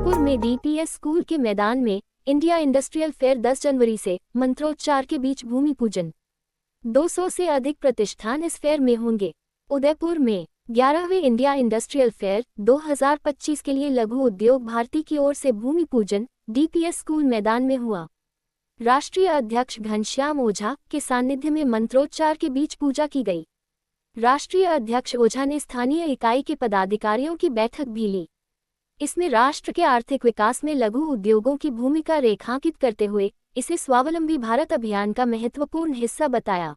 उदयपुर में DPS school के मैदान में इंडिया इंडस्ट्रियल फेयर 10 जनवरी से मंत्रोच्चार के बीच भूमि पूजन। 200 से अधिक प्रतिष्ठान इस फेयर में होंगे। उदयपुर में 11वें इंडिया इंडस्ट्रियल फेयर 2025 के लिए लघु उद्योग भारती की ओर से भूमि पूजन डीपीएस स्कूल मैदान में हुआ। राष्ट्रीय अध्यक्ष घनश्याम ओझा के सानिध्य में मंत्रोच्चार के बीच पूजा की गई। राष्ट्रीय अध्यक्ष ओझा ने स्थानीय इकाई के पदाधिकारियों की बैठक भी ली। इसमें राष्ट्र के आर्थिक विकास में लघु उद्योगों की भूमिका रेखांकित करते हुए इसे स्वावलंबी भारत अभियान का महत्वपूर्ण हिस्सा बताया।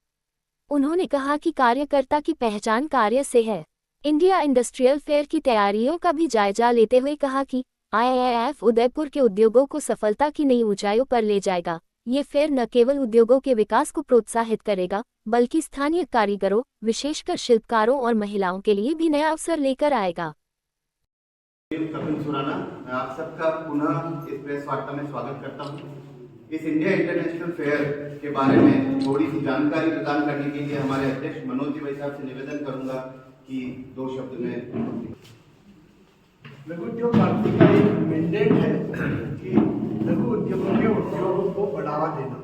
उन्होंने कहा कि कार्यकर्ता की पहचान कार्य से है। इंडिया इंडस्ट्रियल फेयर की तैयारियों का भी जायजा लेते हुए कहा कि आईआईएफ उदयपुर के उद्योगों को सफलता की नई ऊंचाइयों पर ले जाएगा। ये फेयर न केवल उद्योगों के विकास को प्रोत्साहित करेगा, बल्कि स्थानीय कारीगरों, विशेषकर शिल्पकारों और महिलाओं के लिए भी नया अवसर लेकर आएगा। कपिल सुराना, मैं आप सबका पुनः इस प्रेस वार्ता में स्वागत करता हूं। इस इंडिया इंटरनेशनल फेयर के बारे में थोड़ी सी जानकारी प्रदान करने के लिए हमारे अध्यक्ष मनोज जी भाई साहब से निवेदन करूंगा कि 2 शब्द में। लघु उद्योग भारती का एक मैंडेट है कि लघु उद्योगों के उद्योगों को बढ़ावा देना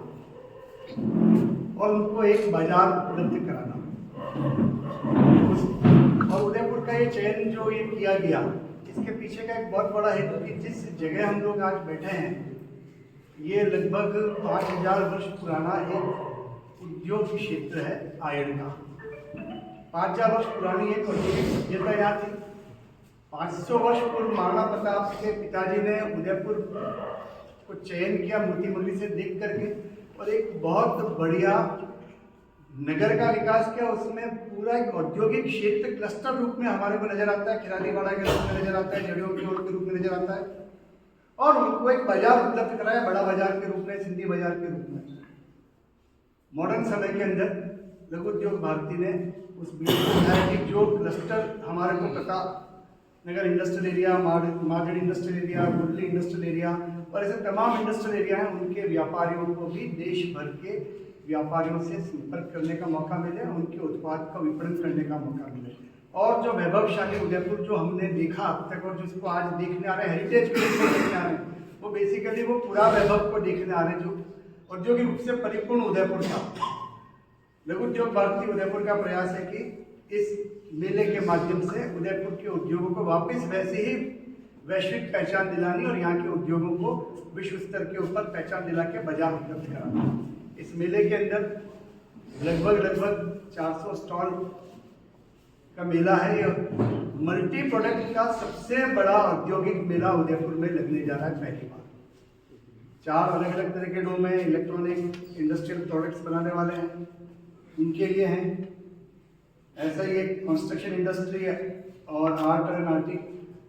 और उनको एक बाजार उपलब्ध कराना। और उदयपुर का ये चयन जो ये किया गया, इसके पीछे का एक बहुत बड़ा हेतु कि जिस जगह हम लोग आज बैठे हैं, ये लगभग 5000 वर्ष पुराना एक उद्योग क्षेत्र है आयरन का। 5000 वर्ष पुरानी एक औद्योगिक सभ्यता यहाँ थी। 500 वर्ष पूर्व महाराणा प्रताप के पिताजी ने उदयपुर को चयन किया मोती मंगली से देख करके, और एक बहुत बढ़िया नगर का विकास किया। उसमें पूरा एक औद्योगिक क्षेत्र क्लस्टर रूप में हमारे को नजर आता है, खिरानीवाड़ा के रूप में नजर आता है, जड़ियों की ओर के रूप में नजर आता है, और उनको एक बाजार उपलब्ध कराया, बड़ा बाजार के रूप में, सिंधी बाजार के रूप में। मॉडर्न समय के अंदर लघु उद्योग भारती ने उस कि जो क्लस्टर हमारे को पता, नगर industrial area, market industrial area, Murali industrial area और ऐसे तमाम इंडस्ट्रियल एरिया हैं, उनके व्यापारियों को भी देश भर के व्यापारियों से संपर्क करने का मौका मिले, उनके उत्पाद का विपणन करने का मौका मिले। और जो वैभवशाली उदयपुर जो हमने देखा अब तक और जिसको आज देखने आ रहे हैं, हेरिटेज को देखने आ रहे हैं, वो बेसिकली वो पूरा वैभव को देखने आ रहे हैं जो औद्योगिक रूप से परिपूर्ण उदयपुर था। लघु उद्योग भारती उदयपुर का प्रयास है कि इस मेले के माध्यम से उदयपुर के उद्योगों को वापस वैसे ही वैश्विक पहचान दिलानी और यहाँ के उद्योगों को विश्व स्तर के ऊपर पहचान दिला के बाजार उपलब्ध कराना। इस मेले के अंदर लगभग 400 स्टॉल का मेला है। यह मल्टी प्रोडक्ट का सबसे बड़ा औद्योगिक मेला उदयपुर में लगने जा रहा है पहली बार। 4 अलग अलग तरह के डोम है, इलेक्ट्रॉनिक इंडस्ट्रियल प्रोडक्ट्स बनाने वाले हैं, उनके लिए हैं। ऐसा ही एक कंस्ट्रक्शन इंडस्ट्री है और आर्ट एंड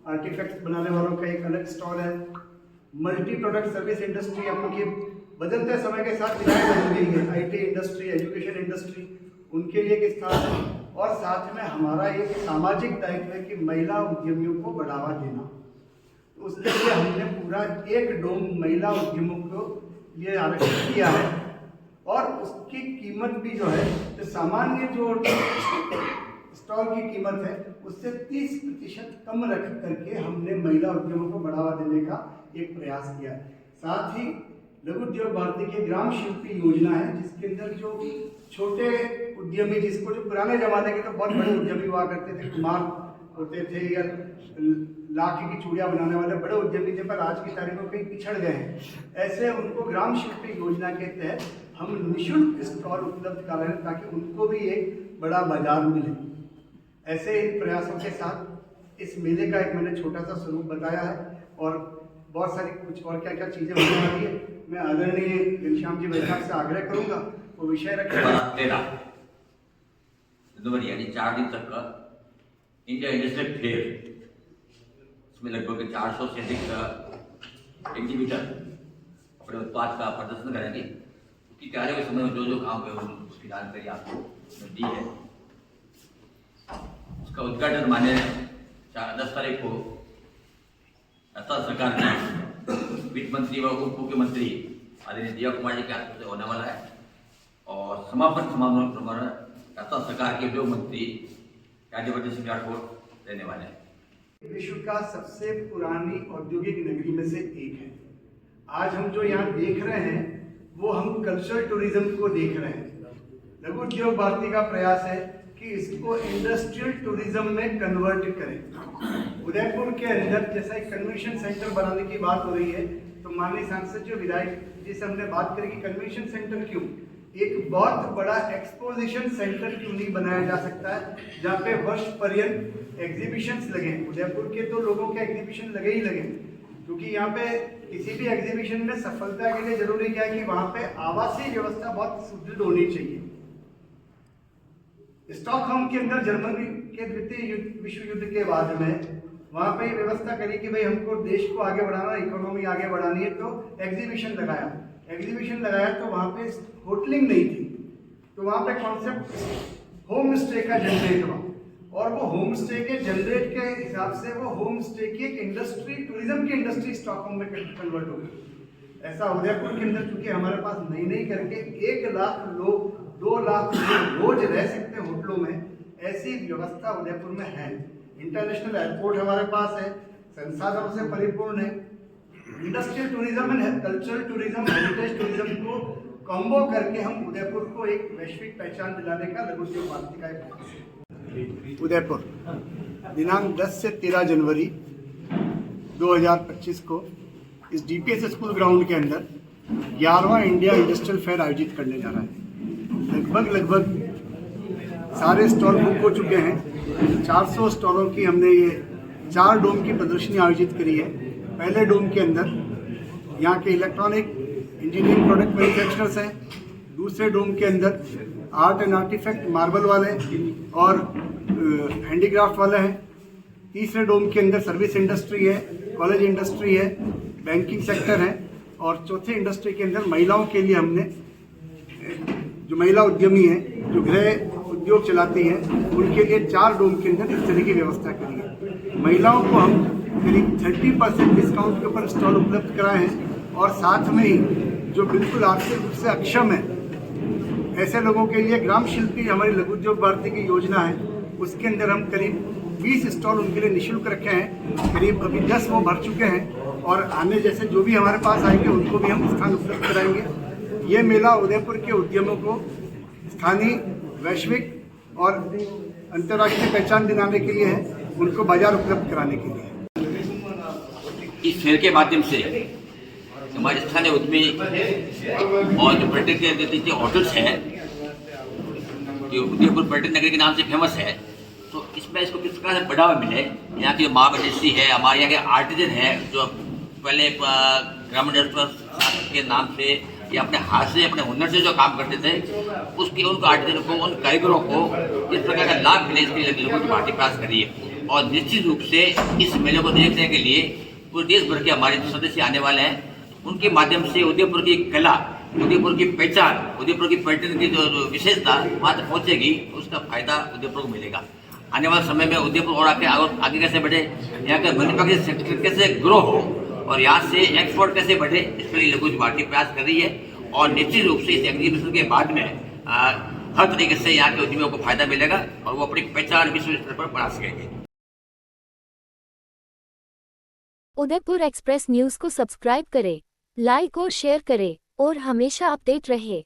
आर्टिफैक्ट्स बनाने वालों का एक अलग स्टॉल है। मल्टी प्रोडक्ट सर्विस इंडस्ट्री, क्योंकि बदलते समय के साथ डिजाइन बदल गई है, आईटी इंडस्ट्री, एजुकेशन इंडस्ट्री, उनके लिए एक स्थान है। और साथ में हमारा एक सामाजिक दायित्व है कि महिला उद्यमियों को बढ़ावा देना। उसके लिए हमने पूरा एक डोम महिला उद्यमों को लिए आरक्षित किया है, और उसकी कीमत भी जो है, तो सामान्य जो स्टॉल की कीमत है उससे 30% कम रख करके हमने महिला उद्यमों को बढ़ावा देने का एक प्रयास किया है। साथ ही लघु उद्योग भारती की ग्राम शिल्पी योजना है, जिसके अंदर जो छोटे उद्यमी, जिसको जो पुराने जमाने के तो बहुत बड़े उद्यमी हुआ करते थे, कुमार होते थे या लाख की चूड़ियाँ बनाने वाले बड़े उद्यमी थे, पर आज की तारीख में कहीं पिछड़ गए हैं। ऐसे उनको ग्राम शिल्पी योजना के तहत हम निःशुल्क स्टॉल उपलब्ध कर रहे हैं ताकि उनको भी एक बड़ा बाजार मिले। ऐसे इन प्रयासों के साथ इस मेले का एक मैंने छोटा सा स्वरूप बताया है, और बहुत सारी कुछ और क्या क्या चीज़ें होने वाली है। मैं आदरणीय घनश्याम जी भाई से आग्रह करूंगा वो विषय रखें। 13 जनवरी यानी 4 दिन तक का इंडिया इंडस्ट्रियल फेयर, इसमें लगभग 400 से अधिक एग्जीबिटर अपने उत्पाद का प्रदर्शन करेंगे। उसकी तैयारी के समय में जो काम हुए उसकी जानकारी आपको दी है। उसका उद्घाटन माने 10 तारीख को असम सरकार के वित्त मंत्री व उप मुख्यमंत्री आदरणीय दिया कुमार जी के हाथ से होने वाला है, और समापन समारोह असम सरकार के उद्योग मंत्री राज्यवर्धन सिंह राठौर रहने वाले हैं। विश्व का सबसे पुरानी औद्योगिक नगरी में से एक है। आज हम जो यहाँ देख रहे हैं वो हम कल्चरल टूरिज्म को देख रहे हैं। लघु उद्योग भारती का प्रयास है कि इसको इंडस्ट्रियल टूरिज्म में कन्वर्ट करें। उदयपुर के अंदर जैसा एक कन्वेंशन सेंटर बनाने की बात हो रही है, तो माननीय सांसद जो विधायक जी से हमने बात करी कि कन्वेंशन सेंटर क्यों, एक बहुत बड़ा एक्सपोजिशन सेंटर क्यों नहीं बनाया जा सकता है जहाँ पे वर्ष पर्यंत एग्जीबिशंस लगे। उदयपुर के तो लोगों के एग्जीबिशन लगे ही लगे, क्योंकि यहाँ पे किसी भी एग्जीबिशन में सफलता के लिए जरूरी क्या है कि वहाँ पे आवासीय व्यवस्था बहुत सुदृढ़ होनी चाहिए। स्टॉकहोम के अंदर जर्मनी के द्वितीय विश्व युद्ध के बाद में वहाँ पे व्यवस्था करी कि भाई हमको देश को आगे बढ़ाना, इकोनॉमी आगे बढ़ानी है, तो एग्जीबिशन लगाया तो वहाँ पे होटलिंग नहीं थी, तो वहाँ पे कॉन्सेप्ट होम स्टे का जनरेट हुआ, और वो होम स्टे के जनरेट के हिसाब से वो होम स्टे की एक इंडस्ट्री, टूरिज्म की इंडस्ट्री स्टॉकहोम में कन्वर्ट हो गई। ऐसा उदयपुर के अंदर चूंकि हमारे पास नई करके 1 लाख लोग, 2 लाख लोग रोज रह सकते हैं होटलों में, ऐसी व्यवस्था उदयपुर में है। इंटरनेशनल एयरपोर्ट हमारे पास है, संसाधनों से परिपूर्ण है। Industrial tourism and cultural tourism, heritage tourism को कॉम्बो करके हम उदयपुर को एक वैश्विक पहचान दिलाने का लघु उद्योग भारती का एक उदयपुर दिनांक 10 से 13 जनवरी 2025 को इस डीपीएस स्कूल ग्राउंड के अंदर 11वां इंडिया इंडस्ट्रियल फेयर आयोजित करने जा रहा है। लगभग सारे स्टॉल बुक हो चुके हैं। 400 स्टॉलों की हमने ये 4 डोम की प्रदर्शनी आयोजित करी है। पहले डोम के अंदर यहाँ के इलेक्ट्रॉनिक इंजीनियरिंग प्रोडक्ट मैन्युफैक्चरर्स हैं, दूसरे डोम के अंदर आर्ट एंड आर्टिफैक्ट मार्बल वाले और हैंडीक्राफ्ट वाले हैं, तीसरे डोम के अंदर सर्विस इंडस्ट्री है, कॉलेज इंडस्ट्री है, बैंकिंग सेक्टर है, और चौथे इंडस्ट्री के अंदर महिलाओं के लिए हमने जो महिला उद्यमी है, जो गृह उद्योग चलाती हैं, उनके लिए 4 डोम के अंदर इस तरह की व्यवस्था करी है। महिलाओं को हम करीब 30% डिस्काउंट के ऊपर स्टॉल उपलब्ध कराए हैं, और साथ में ही जो बिल्कुल आर्थिक रूप से अक्षम है ऐसे लोगों के लिए ग्राम शिल्पी हमारी लघु उद्योग भारती की योजना है, उसके अंदर हम करीब 20 स्टॉल उनके लिए निःशुल्क रखे हैं। करीब अभी 10 वो भर चुके हैं, और आने जैसे जो भी हमारे पास आएंगे उनको भी हम स्थान उपलब्ध कराएंगे। ये मेला उदयपुर के उद्यमों को स्थानीय, वैश्विक और अंतर्राष्ट्रीय पहचान दिलाने के लिए है, उनको बाजार उपलब्ध कराने के लिए। इस फेयर के माध्यम से हमारे स्थानीय उद्यमी और जो पर्यटन के जो होटल्स हैं, जो उदयपुर पर्यटन नगरी के नाम से फेमस है, तो इसमें इसको किस प्रकार से बढ़ावा मिले। यहाँ की माँ इंडस्ट्री है, हमारे यहाँ के आर्टिजन है, जो पहले ग्रामीण के नाम से या अपने हाथ से, अपने हुनर से जो काम करते थे, उसके उनको आर्टिजन को, उन कारीगरों को इस प्रकार का लाभ मिले, इसके लिए लोगों की पार्टी प्रयास करी है। और निश्चित रूप से इस मेले को देखने के लिए पूरे देश भर के हमारे जो सदस्य आने वाले हैं, उनके माध्यम से उदयपुर की कला, उदयपुर की पहचान, उदयपुर की पर्यटन की जो विशेषता वहाँ तक पहुँचेगी, उसका फायदा उदयपुर को मिलेगा। आने वाले समय में उदयपुर और आगे कैसे बढ़े, यहाँ का मैन्युफैक्चरिंग सेक्टर कैसे ग्रो हो, और यहाँ से एक्सपोर्ट कैसे बढ़े, इसके लिए लघु उद्योग भारती प्रयास कर रही है। और निश्चित रूप से इस एग्जीबिशन के बाद में हर तरीके से यहाँ के उद्यमियों को फायदा मिलेगा, और वो अपनी पहचान विश्व स्तर पर बढ़ा सकेंगे। उदयपुर एक्सप्रेस न्यूज़ को सब्सक्राइब करें, लाइक और शेयर करें, और हमेशा अपडेट रहे।